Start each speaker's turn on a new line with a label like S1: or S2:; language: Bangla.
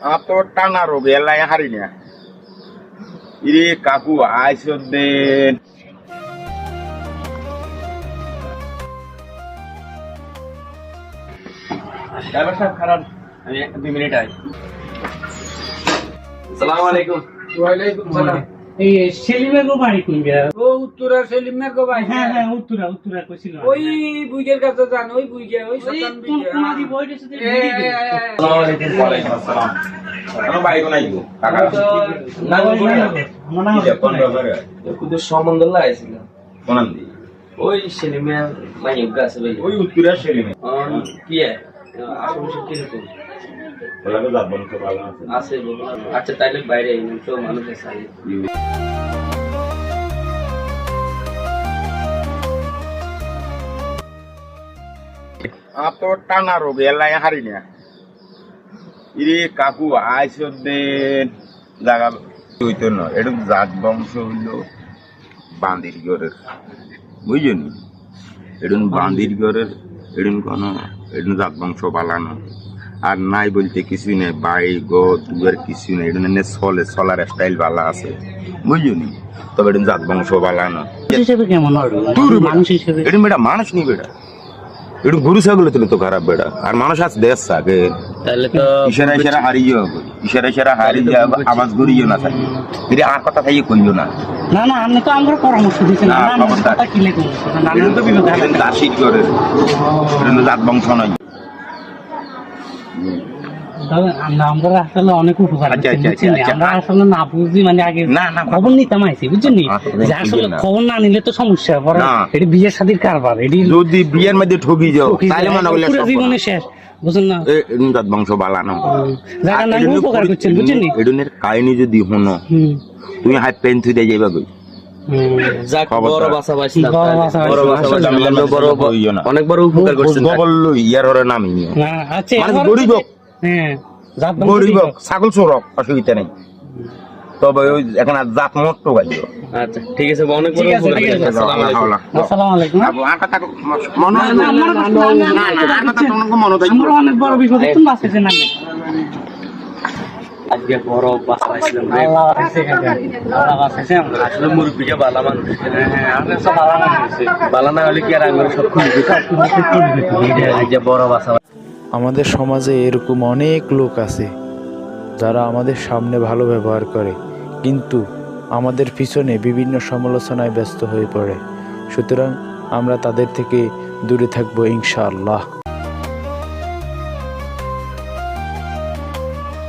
S1: তো টানা রোগ এলাই হারি না ইরে কাকু আইস দেন
S2: ড্রাইভার সাহেব খারাপ আমি 2 মিনিট আই। আসসালামু আলাইকুম।
S3: ওয়ালাইকুম সালাম।
S4: এই সেলিমের গো বাড়ি কোন জায়গা?
S3: ও উত্তরা সেলিমের গো ভাই।
S4: হ্যাঁ হ্যাঁ উত্তরা কইছিল।
S3: ওই বুইগের কাছে যান, ওই বুইগে, ওই শতান বুইগে।
S4: তোমাদি বইটা সাথে
S1: আসসালামু আলাইকুম। ওয়ালাইকুম আসসালাম। কেন ভাই কোন আইবো কাকা
S2: না
S4: আমার নাম
S1: কোন ব্যাপারে
S2: কুদু সম্বন্ধ লাগাইছিল।
S1: কোন আন্দি
S2: ওই সেলিমের মাইক আছে ভাই।
S1: ওই উত্তরা সেলিমে
S2: কি আশেপাশে কিরকম
S1: বলা তো যাবন তো ভালো আছে
S2: আছে বলুন। আচ্ছা তাইলে বাইরে এমন তো মানুষ আছে।
S1: তো টানা রোগ এলাই হারি না ইরে কাকু আইস দেন জায়গা হইতো না এটা জাত বংশ হইলো বান্দির ঘরের বুঝছেন এডুন বান্দির ঘরের এডুন কোন এডুন জাত বংশ বালানো আর নাই বলতে কিছুই নেই বাই গো দুয়ার কিছুই নেই এডুন এনে চলার স্টাইল বালা আছে বুঝছেন তবে এডুন জাত বংশ বালানো
S4: হিসেবে কেমন মানুষ হিসেবে
S1: এডুন বেটা মানুষ নি বেটা এডুন গরু ছাগল তুলে তো খারাপ বেটা আর মানুষ আজ দেশ থাকে
S2: তাহলে তো
S1: ইশারা হারিয়ে ইশারা হারিয়ে আওয়াজ ঘুরিয়ে না থাকে যদি আর কথা থাকি কইও না
S4: না না আপনি তো আমরা পরামর্শ দিচ্ছেন
S1: না,
S4: না
S1: খবরদার।
S4: কথা কিলে কোন না না তো বিপদ হবে
S1: দাসির ঘরের এটা জাত বংশ নয়
S4: তবে আমরা আসলে অনেক উপকার
S1: আচ্ছা,
S4: করছি,
S1: আচ্ছা,
S4: বুঝছেন?
S1: আচ্ছা।
S4: আমরা আসলে না বুঝি মানে আগে
S1: না, না,
S4: খবর নিতাম আইছি বুঝছেন নি?
S1: আসলে
S4: যে আসলে
S1: বুঝি না।
S4: খবর না নিলে তো সমস্যা পরে
S1: না।
S4: এটি বিয়ের শাদীর কারবার এটি
S1: যদি বিয়ের মধ্যে ঠকি যাও তাহলে মনে হলে
S4: পুরো জীবনে শেষ বুঝছেন না
S1: জাত বংশ বালানো
S4: যারা না উপকার করছেন বুঝছেন নি?
S1: এডুনের কাহিনী যদি হনো
S4: হুম,
S1: তুমি হাত পেন থুই দিয়ে যাইবা কই
S4: হুম।
S2: যাক
S1: খবরদার।
S2: বড় বাসা বাঁচলাম।
S4: বড় বাসা
S2: বড় বাসা
S4: বাঁচলাম।
S2: বাঁচলাম। আমরা বড়
S1: হইও না।
S2: অনেক বড় উপকার করছেন।
S1: গবল লই ইয়ার হরে নাম নিও
S4: না আচ্ছা
S1: মানুষ
S4: এবার
S1: গরিব হোক,
S4: হ্যাঁ জাত বংশ
S1: গরিব
S4: দিবো।
S1: হোক, ছাগল চোরক অসুবিধা নেই তবে ওই এখন আর জাত মত টোকাইও
S2: আচ্ছা ঠিক আছে অনেক বড়
S4: ঠিক আছে,
S2: উপকার
S4: ঠিক আছে।
S2: করছেন। আসসালামু আলাইকুম।
S4: আসসালামু আলাইকুম
S1: আর কথা মনে হয় না
S4: আমার কথা
S1: না আর কথা তোমাকে মনে হয়
S4: আমরা অনেক বড় বিপদে তুমি বাঁচতেছেন না
S2: আজকে বড় বাসা বাঁচলাম রে।
S4: আল্লাহ বাঁচাইছে কাকা আল্লাহ বাঁচাইছে আমরা
S2: আসলে মুরব্বিকে বালা মানুষ।
S4: হ্যাঁ আমরা সব ভালো মানুষ
S2: বালা না হলে কি আর আমি সব খুঁজে আজকে বড় বাসা।
S5: আমাদের সমাজে এরকম অনেক লোক আছে যারা আমাদের সামনে ভালো ব্যবহার করে কিন্তু আমাদের পিছনে বিভিন্ন সমালোচনায় ব্যস্ত হয়ে পড়ে। সুতরাং আমরা তাদের থেকে দূরে থাকবো ইনশাআল্লাহ।